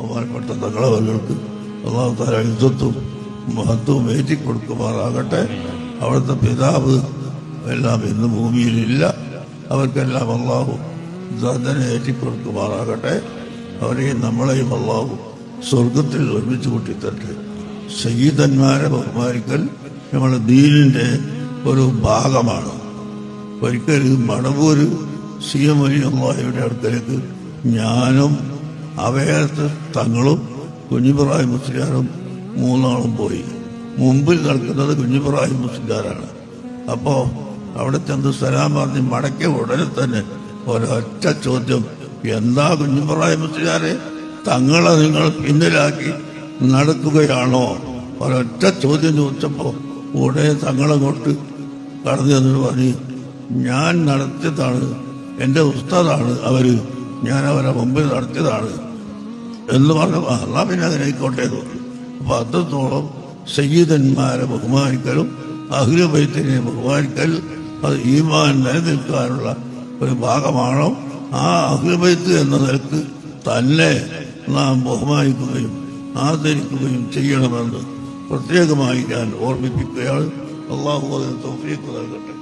ബഹുമാനപ്പെട്ട തങ്ങളവർക്ക് അള്ളാഹു തആല ഇസ്സത്തും മഹത്വവും ഏറ്റിക്കൊടുക്കുമാറാകട്ടെ. അവിടുത്തെ പിതാവ് എല്ലാം ഇന്ന് ഭൂമിയിലില്ല. അവർക്കെല്ലാം അള്ളാഹു ദർജനെ ഏറ്റിക്കൊടുക്കുമാറാകട്ടെ. അവരെയും നമ്മളെയും അള്ളാഹു സ്വർഗത്തിൽ ഒരുമിച്ച് കൂട്ടിത്തട്ടെ. സയ്യിദന്മാരെ ബഹുമാനിക്കൽ നമ്മുടെ ദീനിൻ്റെ ഒരു ഭാഗമാണ്. ഒരിക്കൽ മടവൂര് CM വലിയുള്ളാഹിയുടെ അടുക്കലേക്ക് ഞാനും അവയത്ത് തങ്ങളും കുഞ്ഞിബ്രാഹിം മുസ്ലിയാരും മൂന്നാളും പോയി. മുമ്പിൽ നിൽക്കുന്നത് കുഞ്ഞിബ്രാഹിം മുസ്ലിയാരാണ്. അപ്പോൾ അവിടെ ചെന്ന് സലാം പറഞ്ഞ് മടക്കിയ ഉടനെ തന്നെ ഒരൊറ്റ ചോദ്യം, എന്താ കുഞ്ഞിബ്രാഹിം മുസ്ലിയാരെ, തങ്ങളെ നിങ്ങൾ പിന്നിലാക്കി നടക്കുകയാണോ? ഒരൊറ്റ ചോദ്യം ചോദിച്ചപ്പോൾ ഉടനെ തങ്ങളങ്ങോട്ട് കടന്നു എന്ന് പറഞ്ഞ്, ഞാൻ നടത്തിയതാണ്, എൻ്റെ ഉസ്താദാണ് അവർ, ഞാൻ അവരെ മുമ്പിൽ നടത്തിയതാണ് എന്ന് പറഞ്ഞു. അല്ലാ പിന്നെ അങ്ങനെ ആയിക്കോട്ടെ എന്ന് പറഞ്ഞു. അപ്പം അത്രത്തോളം സയ്യിദന്മാരെ ബഹുമാനിക്കലും അഹ്ലു ബൈത്തിനെ ബഹുമാനിക്കൽ അത് ഈമാൻ നിലനിൽക്കാനുള്ള ഒരു ഭാഗമാണോ. ആ അഹ്ലു ബൈത്ത് എന്ന നിലക്ക് തന്നെ നാം ബഹുമാനിക്കുകയും ആദരിക്കുകയും ചെയ്യണമെന്ന് പ്രത്യേകമായി ഞാൻ ഓർമ്മിപ്പിക്കുകയാണ്. അള്ളാഹു അതിന് തൗഫീഖ് നൽകട്ടെ.